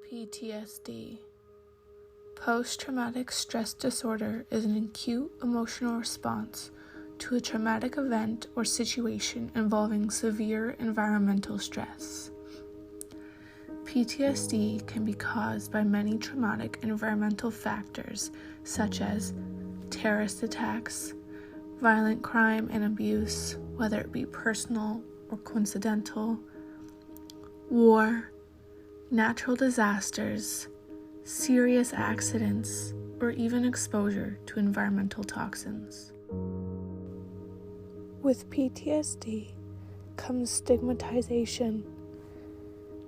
PTSD. Post-traumatic stress disorder is an acute emotional response to a traumatic event or situation involving severe environmental stress. PTSD can be caused by many traumatic environmental factors such as terrorist attacks, violent crime and abuse, whether it be personal or coincidental, war, natural disasters, serious accidents, or even exposure to environmental toxins. With PTSD comes stigmatization.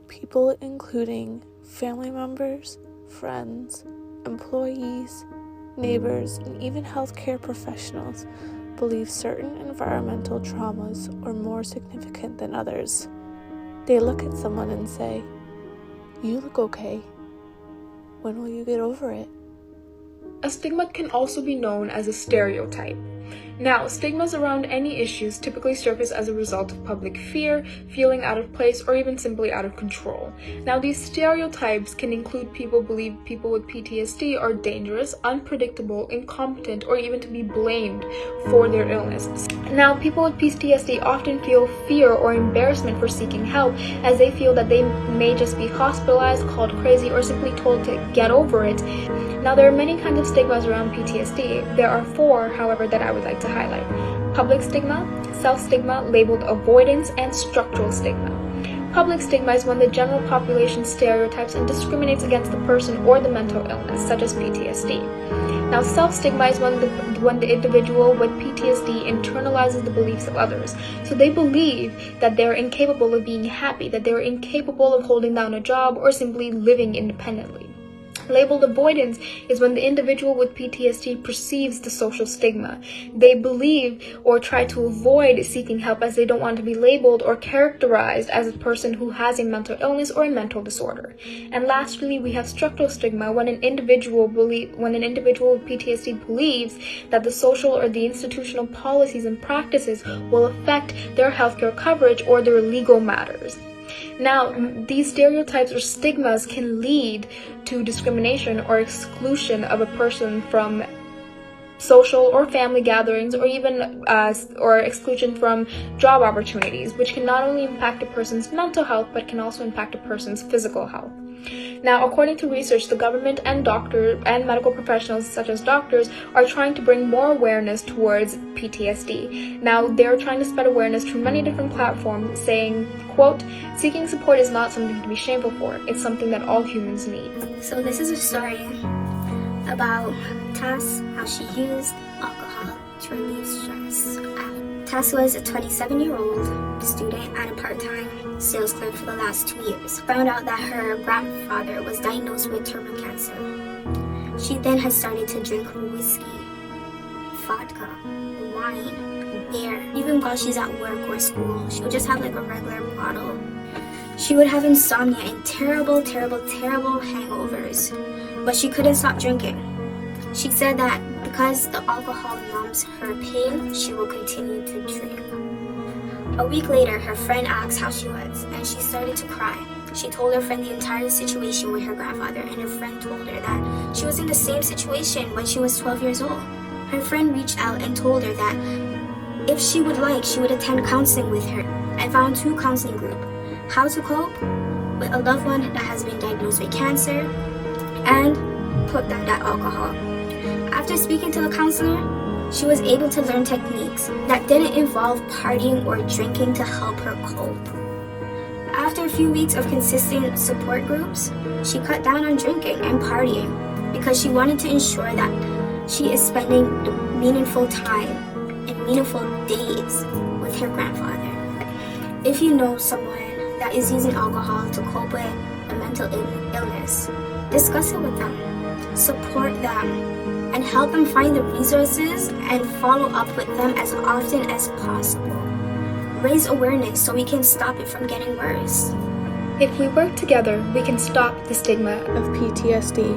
People, including family members, friends, employees, neighbors, and even healthcare professionals, believe certain environmental traumas are more significant than others. They look at someone and say, "You look okay. When will you get over it?" A stigma can also be known as a stereotype. Now, stigmas around any issues typically surface as a result of public fear, feeling out of place, or even simply out of control. Now, these stereotypes can include people believe people with PTSD are dangerous, unpredictable, incompetent, or even to be blamed for their illness. Now, people with PTSD often feel fear or embarrassment for seeking help, as they feel that they may just be hospitalized, called crazy, or simply told to get over it. Now, there are many kinds of stigmas around PTSD. There are 4, however, that I would like to highlight: public stigma, self-stigma labeled avoidance, and structural stigma. Public stigma is when the general population stereotypes and discriminates against the person or the mental illness, such as PTSD. Now, self-stigma is when the individual with PTSD internalizes the beliefs of others. So they believe that they're incapable of being happy, that they're incapable of holding down a job, or simply living independently. Labeled avoidance is when the individual with PTSD perceives the social stigma. They believe or try to avoid seeking help as they don't want to be labeled or characterized as a person who has a mental illness or a mental disorder. And lastly, we have structural stigma when an individual with PTSD believes that the social or the institutional policies and practices will affect their healthcare coverage or their legal matters. Now, these stereotypes or stigmas can lead to discrimination or exclusion of a person from social or family gatherings, or even or exclusion from job opportunities, which can not only impact a person's mental health but can also impact a person's physical health. Now, according to research, the government and doctors and medical professionals such as doctors are trying to bring more awareness towards PTSD. Now, they're trying to spread awareness through many different platforms, saying, quote, "Seeking support is not something to be shameful for. It's something that all humans need." So this is a story about Tass, how she used alcohol to relieve stress. Tass was a 27-year-old student and a part-time sales clerk for the last 2 years. Found out that her grandfather was diagnosed with terminal cancer. She then had started to drink whiskey, vodka, wine, beer. Even while she's at work or school, she would just have like a regular bottle. She would have insomnia and terrible hangovers, but she couldn't stop drinking. She said that because the alcohol numbs her pain, she will continue to drink. A week later, her friend asked how she was, and she started to cry. She told her friend the entire situation with her grandfather, and her friend told her that she was in the same situation when she was 12 years old. Her friend reached out and told her that if she would like, she would attend counseling with her, and found 2 counseling groups: how to cope with a loved one that has been diagnosed with cancer, and put down that alcohol. After speaking to the counselor, she was able to learn techniques that didn't involve partying or drinking to help her cope. After a few weeks of consistent support groups, she cut down on drinking and partying because she wanted to ensure that she is spending meaningful time and meaningful days with her grandfather. If you know someone that is using alcohol to cope with a mental illness, discuss it with them, support them, and help them find the resources and follow up with them as often as possible. Raise awareness so we can stop it from getting worse. If we work together, we can stop the stigma of PTSD.